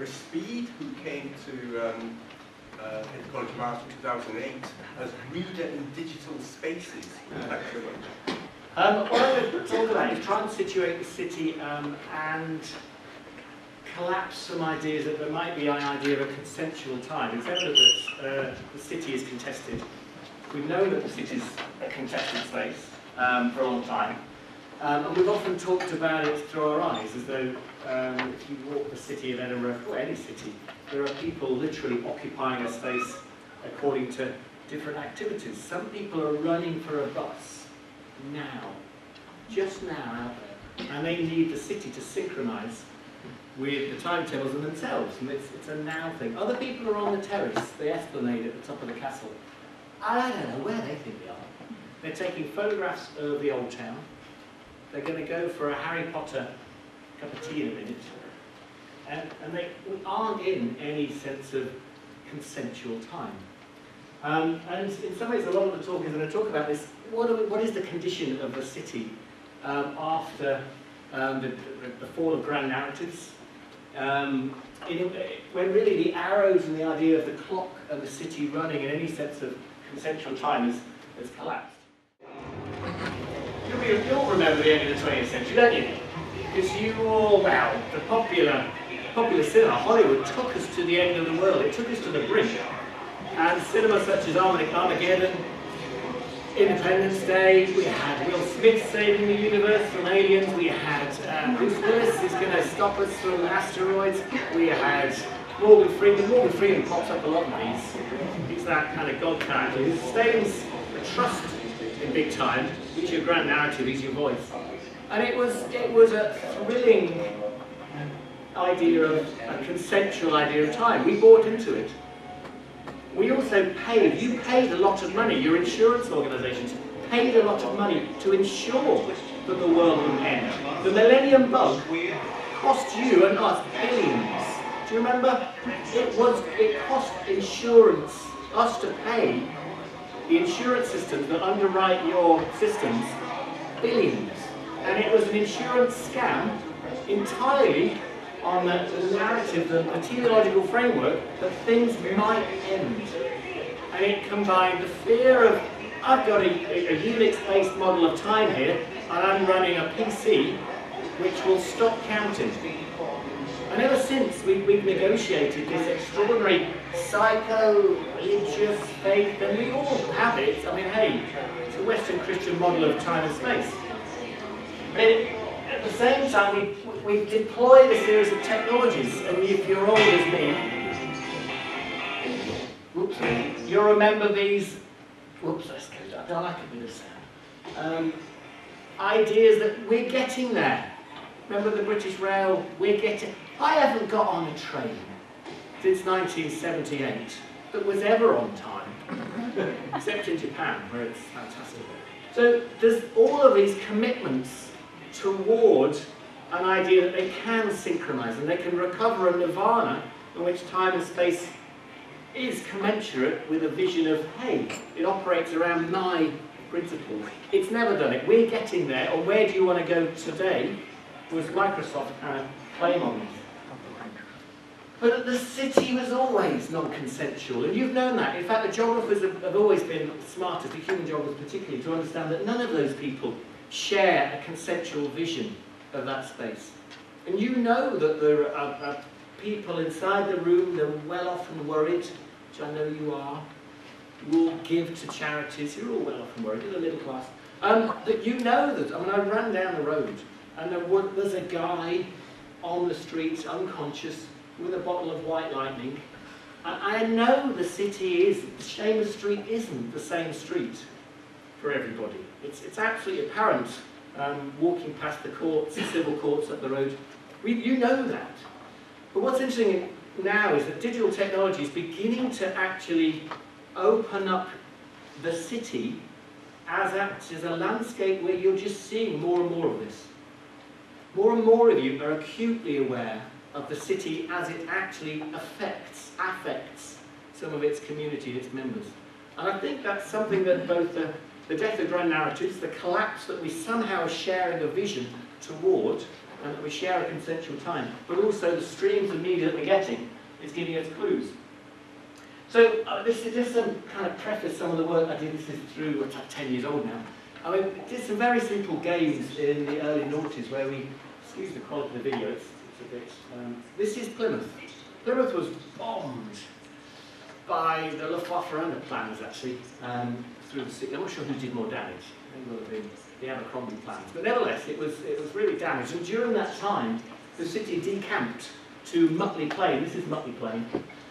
Chris Speed, who came to College of Arts in 2008 as reader in digital spaces. Thanks very much. What I'm going to talk about is try and situate the city and collapse some ideas that there might be an idea of a consensual time. It's evident that the city is contested. We've known that the city is a contested space for a long time. And we've often talked about it through our eyes, as though if you walk the city of Edinburgh, or any city, there are people literally occupying a space according to different activities. Some people are running for a bus now, just now out there, and they need the city to synchronise with the timetables and themselves, and it's a now thing. Other people are on the terrace, the esplanade at the top of the castle. I don't know where they think they are. They're taking photographs of the old town. They're going to go for a Harry Potter cup of tea in a minute. And we aren't in any sense of consensual time. And in some ways, a lot of the talk is going to talk about this. What is the condition of the city after the fall of grand narratives? When really the arrows and the idea of the clock and the city running in any sense of consensual time has collapsed. You all remember the end of the 20th century, don't you? Because you all, well, the popular cinema, Hollywood, took us to the end of the world. It took us to the brink. And cinema such as Armageddon, Independence Day, we had Will Smith saving the universe from aliens, we had Bruce Willis is going to stop us from asteroids, we had Morgan Freeman. Morgan Freeman pops up a lot of these. He's that kind of god character who sustains a trust in big time. He's your grand narrative, he's your voice. And it was a thrilling idea of, a consensual idea of time. We bought into it. We also paid, you paid a lot of money, your insurance organisations paid a lot of money to ensure that the world wouldn't end. The Millennium Bug cost you and us billions. Do you remember? It cost insurance, us to pay the insurance systems that underwrite your systems, billions. And it was an insurance scam entirely on the narrative, the teleological framework that things might end. And it combined the fear of, I've got a Unix-based model of time here, and I'm running a PC which will stop counting. And ever since, we've negotiated this extraordinary psycho-religious faith, and we all have it. I mean, hey, it's a Western Christian model of time and space. But at the same time, we deployed a series of technologies, and if you're old as me, whoops, you'll remember these, whoops, let's go down, I like a bit of sound, ideas that we're getting there. Remember the British Rail, I haven't got on a train since 1978 that was ever on time, except in Japan, where it's fantastic. So there's all of these commitments toward an idea that they can synchronise and they can recover a nirvana in which time and space is commensurate with a vision of, hey, it operates around my principles. It's never done it. We're getting there, or where do you want to go today, was Microsoft kind of claim on this. But the city was always non-consensual, and you've known that. In fact, the geographers have always been smartest, the human geographers particularly, to understand that none of those people share a consensual vision of that space. And you know that there are people inside the room that are well off and worried, which I know you are. You all give to charities, you're all well off and worried, you're the middle class. That you know that, I mean, I ran down the road and there's a guy on the street, unconscious, with a bottle of White Lightning. And I know the city is, Seamus Street isn't the same street for everybody. It's absolutely apparent walking past the courts, the civil courts up the road. You know that. But what's interesting now is that digital technology is beginning to actually open up the city as a landscape where you're just seeing more and more of this. More and more of you are acutely aware of the city as it actually affects some of its community, its members. And I think that's something that both the death of grand narratives, the collapse that we somehow are sharing a vision toward, and that we share a consensual time, but also the streams of media that we're getting is giving us clues. So this is just some kind of preface some of the work I did. This is through, it's like 10 years old now. I mean, did some very simple games in the early noughties where we, excuse the quality of the video, it's a bit, this is Plymouth. Plymouth was bombed by the Luftwaffe plans actually, through the city. I'm not sure who did more damage. I think it would have been the Abercrombie plans. But nevertheless, it was really damaged. And during that time, the city decamped to Mutley Plain. This is Mutley Plain.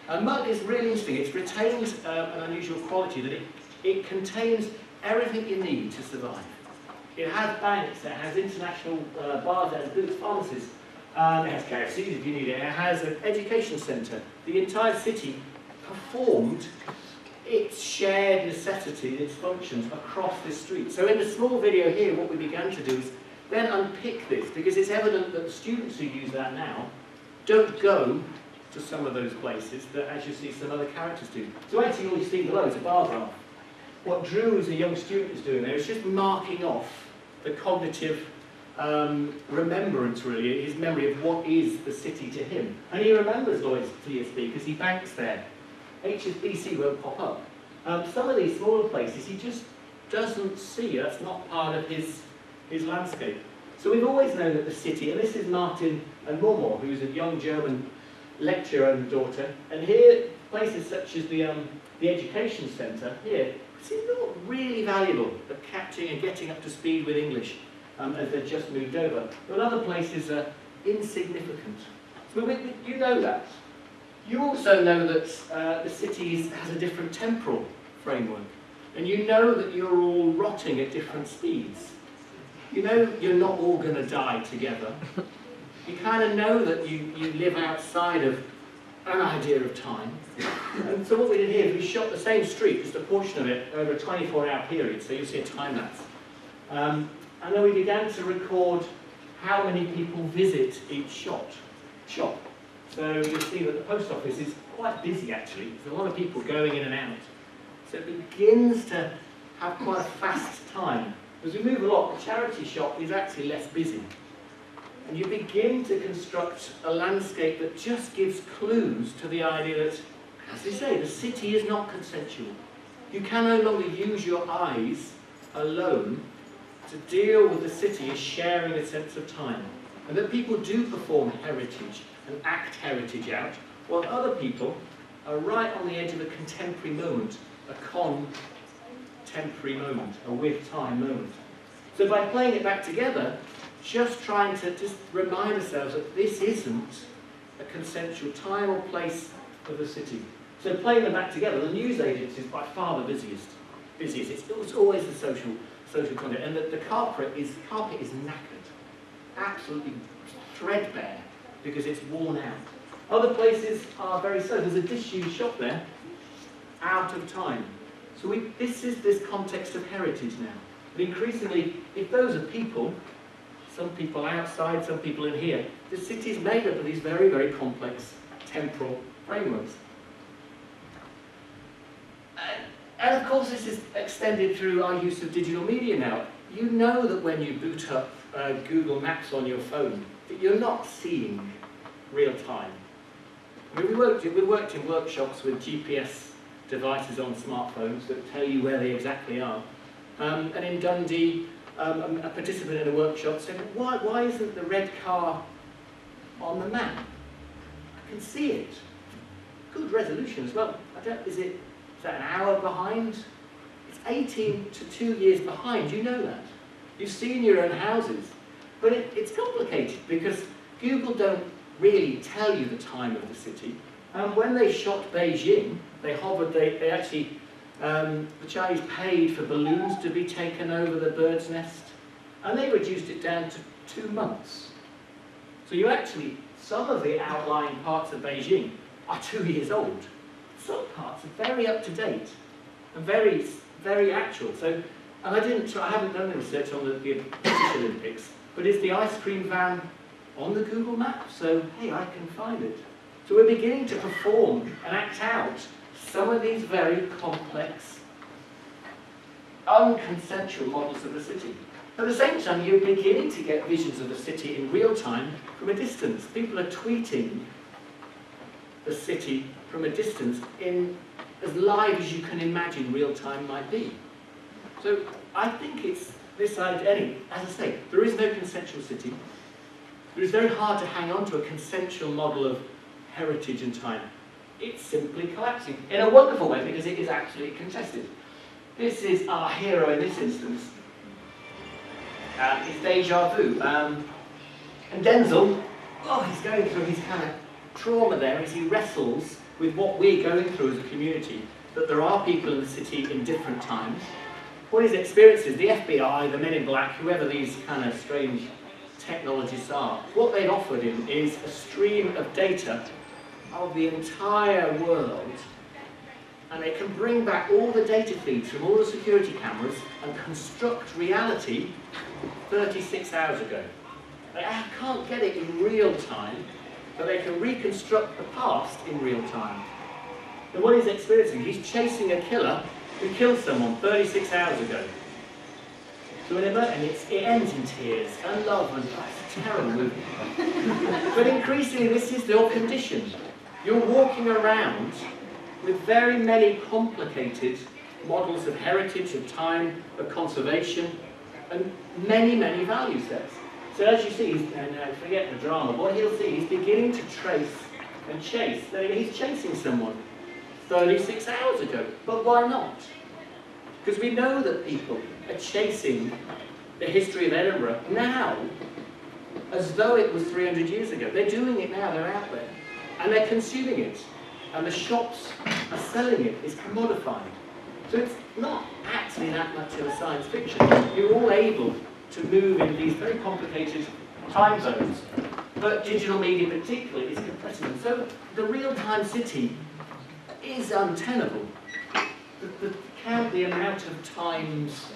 And Mutley is really interesting. It's retained an unusual quality that it contains everything you need to survive. It has banks, it has international bars, it has boots, pharmacies, it has KFCs if you need it, it has an education centre. The entire city performed its shared necessity, its functions across this street. So in the small video here, what we began to do is then unpick this, because it's evident that the students who use that now don't go to some of those places that, as you see, some other characters do. So actually all you see below is a bar graph. What Drew, as a young student, is doing there is just marking off the cognitive remembrance, really, his memory of what is the city to him. And he remembers Lloyd's TSB because he banks there. HSBC won't pop up. Some of these smaller places he just doesn't see. That's not part of his landscape. So we've always known that the city, and this is Martin and Mormor, who's a young German lecturer and daughter, and here places such as the education centre here seem not really valuable at catching and getting up to speed with English as they've just moved over. But other places are insignificant. So you know that. You also know that the city has a different temporal framework, and you know that you're all rotting at different speeds. You know you're not all going to die together. You kind of know that you live outside of an idea of time. And so what we did here is we shot the same street, just a portion of it, over a 24-hour period, so you'll see a time-lapse. And then we began to record how many people visit each shop. So you'll see that the post office is quite busy, actually. There's a lot of people going in and out. So it begins to have quite a fast time. As we move along, the charity shop is actually less busy. And you begin to construct a landscape that just gives clues to the idea that, as they say, the city is not consensual. You can no longer use your eyes alone to deal with the city as sharing a sense of time. And that people do perform heritage and act heritage out, while other people are right on the edge of a contemporary moment, a contemporary moment, a with time moment. So by playing it back together, just trying to just remind ourselves that this isn't a consensual time or place of the city. So playing them back together, the news agency is by far the busiest. It's always the social content, and the carpet is knackered, absolutely threadbare, because it's worn out. Other places are very slow. There's a disused shop there, out of time. So this is this context of heritage now. But increasingly, if those are people, some people outside, some people in here, the city is made up of these very, very complex temporal frameworks. And of course, this is extended through our use of digital media now. You know that when you boot up Google Maps on your phone, that you're not seeing real time. I mean, we worked in workshops with GPS devices on smartphones that tell you where they exactly are. And in Dundee, a participant in a workshop said, why isn't the red car on the map? I can see it. Good resolution as well. Is that an hour behind? It's 18 to 2 years behind, you know that. You've seen your own houses. But it's complicated because Google don't really tell you the time of the city. And when they shot Beijing, they hovered, they actually, the Chinese paid for balloons to be taken over the bird's nest, and they reduced it down to 2 months. So you actually, some of the outlying parts of Beijing are 2 years old. Some parts are very up to date and very, very actual. So, and I haven't done the research on the British Olympics, but is the ice cream van on the Google map? So, hey, I can find it. So we're beginning to perform and act out some of these very complex, unconsensual models of the city. At the same time, you're beginning to get visions of the city in real time from a distance. People are tweeting the city from a distance in as live as you can imagine real time might be. So I think it's this idea, as I say, there is no consensual city. It is very hard to hang on to a consensual model of heritage and time. It's simply collapsing in a wonderful way because it is absolutely contested. This is our hero in this instance. It's deja vu. And Denzel, he's going through his kind of trauma there as he wrestles with what we're going through as a community, that there are people in the city in different times. What his experiences, the FBI, the Men in Black, whoever these kind of strange technologists are, what they've offered him is a stream of data of the entire world, and they can bring back all the data feeds from all the security cameras and construct reality 36 hours ago. They can't get it in real time, but they can reconstruct the past in real time. And what he's experiencing, he's chasing a killer who killed someone 36 hours ago. So and it ends in tears and love, and it's a terrible movie. But increasingly this is your condition. You're walking around with very many complicated models of heritage, of time, of conservation, and many, many value sets. So as you see, and forget the drama, what he'll see, he's beginning to trace and chase. He's chasing someone 36 hours ago, but why not? Because we know that people are chasing the history of Edinburgh now as though it was 300 years ago. They're doing it now, they're out there, and they're consuming it, and the shops are selling it, it's commodified. So it's not actually that much of a science fiction. You're all able to move in these very complicated time zones, but digital media particularly is compressing them. So the real-time city is untenable. Count the amount of times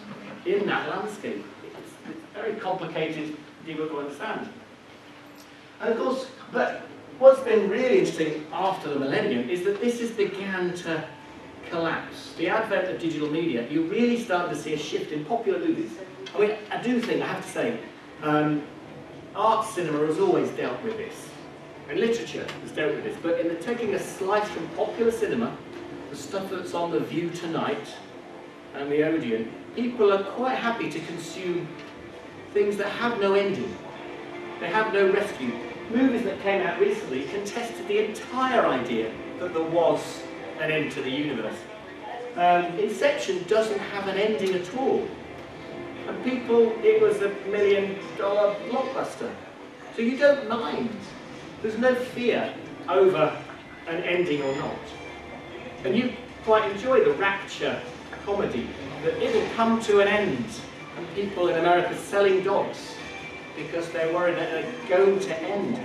in that landscape. It's very complicated, difficult to understand. And of course, but what's been really interesting after the millennium is that this has began to collapse. The advent of digital media, you really start to see a shift in popular movies. I mean, I do think, I have to say, art cinema has always dealt with this, and literature has dealt with this, but in the taking a slice from popular cinema, the stuff that's on The View tonight and the Odeon, people are quite happy to consume things that have no ending. They have no rescue. Movies that came out recently contested the entire idea that there was an end to the universe. Inception doesn't have an ending at all. And people, it was $1 million blockbuster. So you don't mind. There's no fear over an ending or not. And you quite enjoy the rapture comedy that it'll come to an end, and people in America selling dogs because they're worried that they're going to end.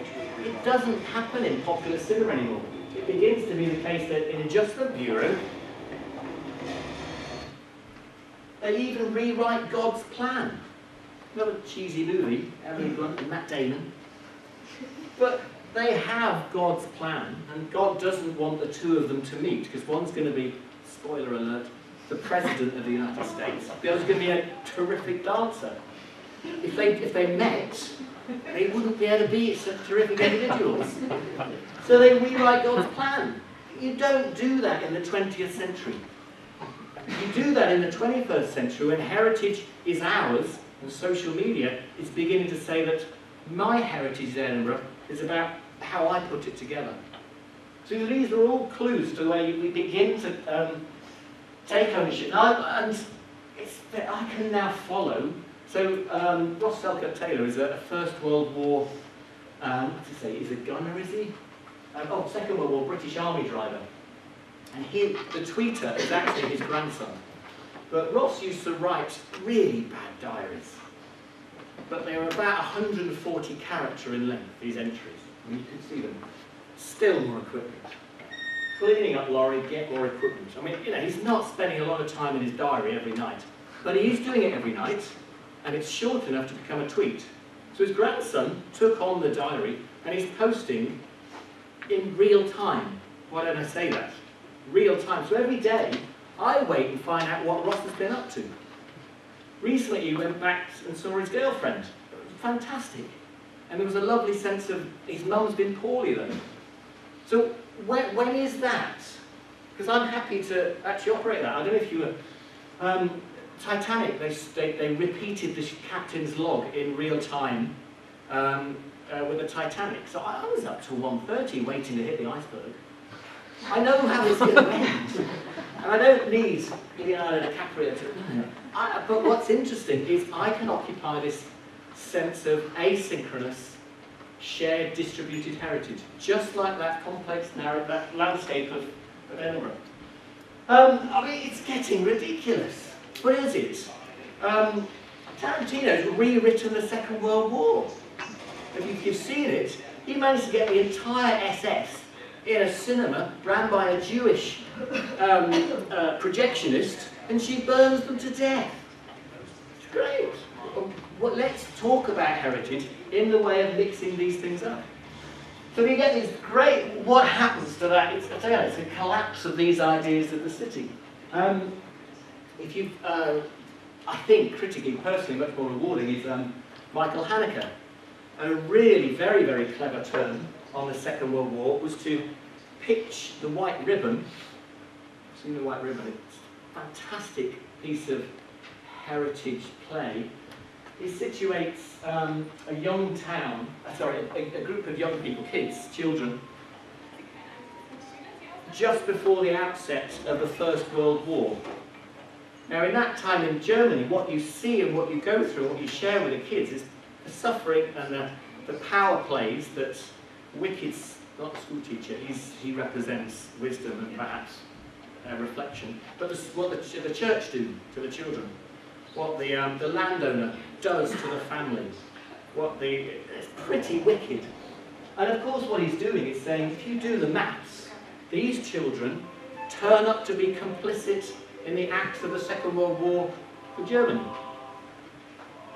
It doesn't happen in popular cinema anymore. It begins to be the case that in Adjustment Bureau, they even rewrite God's plan. Not a cheesy movie, Emily Blunt and Matt Damon, but they have God's plan, and God doesn't want the two of them to meet, because one's going to be, spoiler alert, the President of the United States. The other's going to be a terrific dancer. If they met, they wouldn't be able to be such terrific individuals. So they rewrite God's plan. You don't do that in the 20th century. You do that in the 21st century when heritage is ours, and social media is beginning to say that my heritage in Edinburgh is about how I put it together. So these are all clues to the way we begin to take ownership. And I can now follow. So Ross Selkirk-Taylor is a First World War, what's he say, he's a gunner, is he? Second World War British Army driver. And the tweeter is actually his grandson. But Ross used to write really bad diaries. But they were about 140 character in length, these entries. And you can see them. Still more equipment. Cleaning up lorry, get more equipment. I mean, he's not spending a lot of time in his diary every night. But he is doing it every night, and it's short enough to become a tweet. So his grandson took on the diary, and he's posting in real time. Why don't I say that? Real time. So every day, I wait and find out what Ross has been up to. Recently he went back and saw his girlfriend. It was fantastic. And there was a lovely sense of his mum's been poorly though. So when is that? Because I'm happy to actually operate that. I don't know if you were... Titanic, they repeated the captain's log in real time with the Titanic. So I was up till 1:30 waiting to hit the iceberg. I know how it's going to end. And I don't need Leonardo DiCaprio to... but what's interesting is I can occupy this sense of asynchronous, shared, distributed heritage, just like that complex narrative, that landscape of Edinburgh. I mean, it's getting ridiculous. But is it? Tarantino's rewritten the Second World War. If you've seen it, he managed to get the entire SS in a cinema ran by a Jewish projectionist, and she burns them to death. It's great. Well, let's talk about heritage in the way of mixing these things up. So you get these great... What happens to that? It's a collapse of these ideas of the city. If you, I think, critically, personally, much more rewarding is Michael Haneke. And a really very, very clever turn on the Second World War was to pitch The White Ribbon. Seen The White Ribbon? It's a fantastic piece of heritage play. It situates a young town, a group of young people, kids, children, just before the outset of the First World War. Now, in that time in Germany, what you see and what you go through, and what you share with the kids, is the suffering and the power plays that Wicked's not a school teacher, he represents wisdom and perhaps reflection, but what the church do to the children, what the landowner does to the families, it's pretty wicked. And of course what he's doing is saying, if you do the maths, these children turn up to be complicit in the acts of the Second World War for Germany.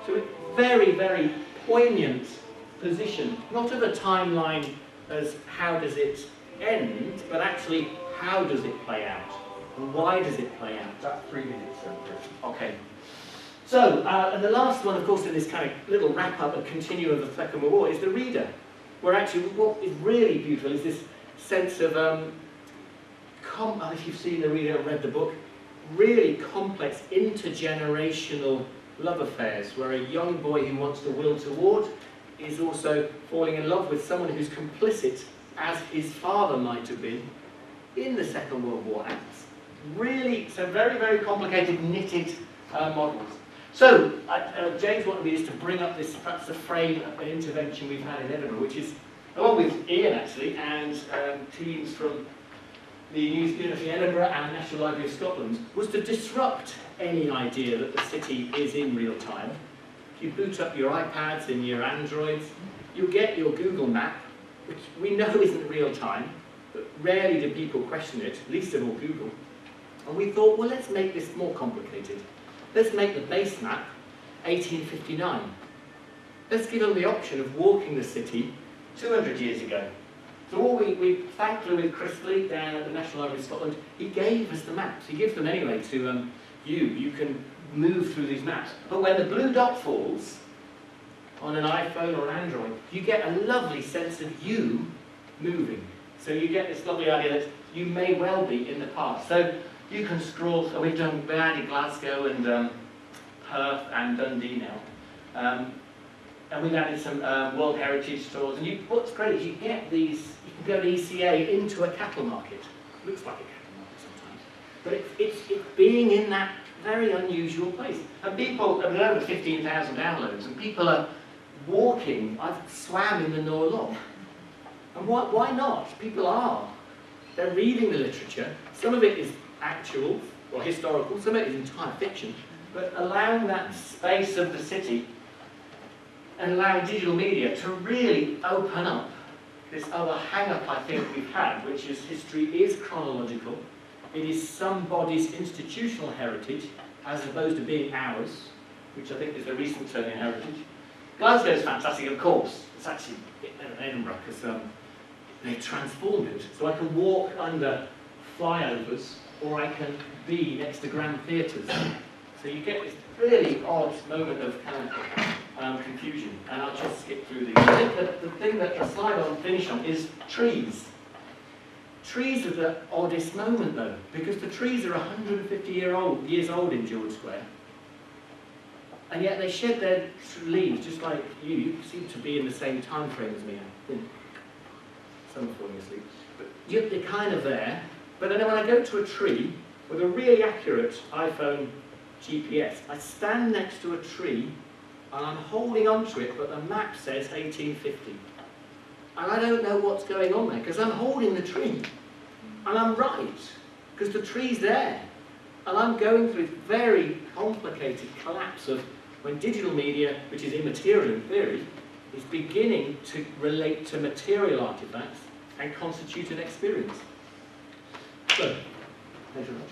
So it's very, very poignant position, not of a timeline as how does it end, but actually how does it play out, and why does it play out? That's 3 minutes, Chris. Okay. So, and the last one, of course, in this kind of little wrap-up and continuum of the Second World War is the reader, where actually what is really beautiful is this sense of, if you've seen the reader and read the book, really complex intergenerational love affairs, where a young boy who wants the will toward is also falling in love with someone who's complicit, as his father might have been, in the Second World War acts. Really, so very, very complicated, knitted models. So, James wanted me just to bring up this, perhaps the frame of an intervention we've had in Edinburgh, which is, along with Ian actually, and teams from the University of Edinburgh and National Library of Scotland, was to disrupt any idea that the city is in real time. If you boot up your iPads and your Androids, you'll get your Google map, which we know isn't real time, but rarely do people question it, least of all Google. And we thought, well, let's make this more complicated. Let's make the base map 1859. Let's give them the option of walking the city 200 years ago. So all we thankfully with Chris Lee down at the National Library of Scotland, he gave us the maps. He gives them anyway to you can move through these maps. But when the blue dot falls on an iPhone or an Android, you get a lovely sense of you moving. So you get this lovely idea that you may well be in the past. So you can scroll, so we've added Glasgow and Perth and Dundee now. And we've added some World Heritage stores. And what's great is you get these, you can go to ECA into a cattle market. It looks like a cattle market sometimes. But it's being in that very unusual place. And people, I mean, over 15,000 downloads, and people are walking. I've swam in the Nor Loch. And why not? People are. They're reading the literature. Some of it is actual or historical, some of it is entire fiction. But allowing that space of the city and allowing digital media to really open up this other hang-up I think we've had, which is history is chronological. It is somebody's institutional heritage as opposed to being ours, which I think is a recent turn in heritage. Glasgow is fantastic, of course. It's actually Edinburgh because they transformed it. So I can walk under flyovers or I can be next to grand theatres. So you get this really odd moment of kind of confusion, and I'll just skip through these. I think that the thing that the slide I'll finish on is trees. Trees are the oddest moment though, because the trees are 150 years old in George Square, and yet they shed their leaves just like you. You seem to be in the same time frame as me. I think some are falling asleep, but they're kind of there. But then when I go to a tree with a really accurate iPhone GPS, I stand next to a tree and I'm holding onto it, but the map says 1850. And I don't know what's going on there, because I'm holding the tree. And I'm right, because the tree's there. And I'm going through this very complicated collapse of when digital media, which is immaterial in theory, is beginning to relate to material artifacts and constitute an experience. So, thanks very much.